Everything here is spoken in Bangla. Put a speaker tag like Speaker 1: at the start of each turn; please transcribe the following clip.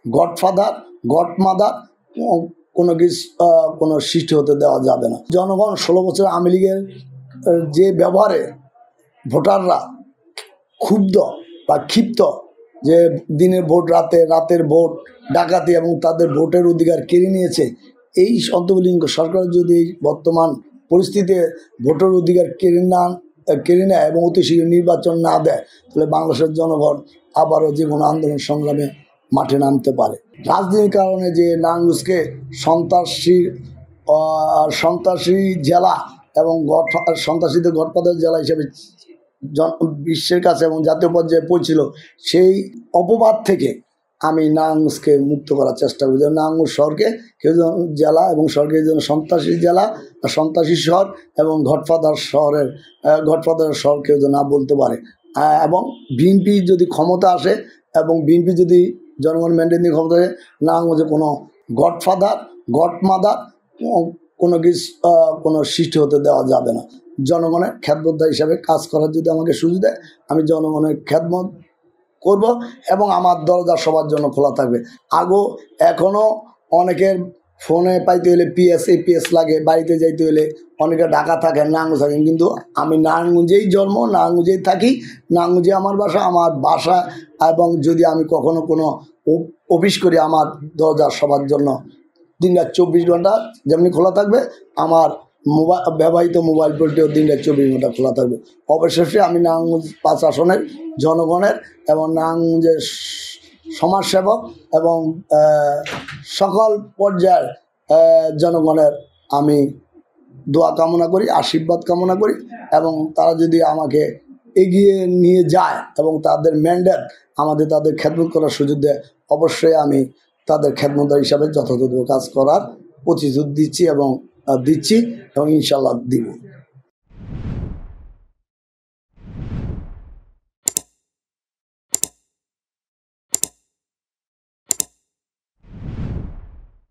Speaker 1: গডফাদার গডমাদার কোনো সৃষ্টি হতে দেওয়া যাবে না। জনগণ 16 বছর আওয়ামী লীগের যে ব্যবহারে ভোটাররা ক্ষুব্ধ বা ক্ষিপ্ত, যে দিনের ভোট রাতের ভোট ডাকাতি এবং তাদের ভোটের অধিকার কেড়ে নিয়েছে, এই অন্তর্বর্তী সরকার যদি বর্তমান পরিস্থিতিতে ভোটের অধিকার কেড়ে নেয় এবং অতি শীঘ্র নির্বাচন না দেয়, তাহলে বাংলাদেশের জনগণ আবারও যে কোনো আন্দোলন সংগ্রামে মাঠে নামতে পারে। রাজনীতির কারণে যে নারায়ণগঞ্জকে সন্ত্রাসী জেলা এবং সন্ত্রাসীদের গডফাদার জেলা হিসেবে বিশ্বের কাছে এবং জাতীয় পর্যায়ে পৌঁছিল, সেই অপবাদ থেকে আমি নারায়ণগঞ্জকে মুক্ত করার চেষ্টা করি। নারায়ণগঞ্জ শহরকে কেউ যেন জেলা এবং শহরকে যেন সন্ত্রাসী জেলা, সন্ত্রাসী শহর এবং গডফাদার শহর কেউ যেন না বলতে পারে। এবং বিএনপি যদি ক্ষমতা আসে এবং বিএনপি যদি জনগণ ম্যান্ডেট নিয়ে ক্ষমতা আসে, নারায়ণগঞ্জে কোনো গডফাদার গডমাদার কোনো সৃষ্টি হতে দেওয়া যাবে না। জনগণের খেদমতদার হিসাবে কাজ করার যদি আমাকে সুযোগ দেয়, আমি জনগণের খেদমত করব এবং আমার দরজা সবার জন্য খোলা থাকবে। এখনও অনেকের ফোনে পাইতে হলে পিএস লাগে, বাড়িতে যাইতে হলে অনেকে ঢাকা থাকেন, নারায়ণগঞ্জ থাকেন, কিন্তু আমি নারায়ণগঞ্জেই জন্ম, নারায়ণগঞ্জেই থাকি, নারায়ণগঞ্জে আমার বাসা এবং যদি আমি কখনো কোনো অফিস করি, আমার দরজা সবার জন্য দিনরাত 24 ঘন্টা যেমনি খোলা থাকবে, আমার ব্যবহৃত মোবাইল ফোনটিও দিনরাত 24 ঘন্টা খোলা থাকবে। অবশেষে আমি নারায়ণগঞ্জ 5 আসনের জনগণের এবং নারায়ণগঞ্জের সমাজসেবক এবং সকল পর্যায়ের জনগণের আমি দোয়া কামনা করি, আশীর্বাদ কামনা করি, এবং তারা যদি আমাকে এগিয়ে নিয়ে যায় এবং তাদের ম্যান্ডেট তাদের খেদমত করার সুযোগ দেয়, অবশ্যই আমি তাদের খেদমতদার হিসাবে যথাযথ কাজ করার প্রতিশ্রুতি দিচ্ছি এবং ইনশাল্লাহ দিব।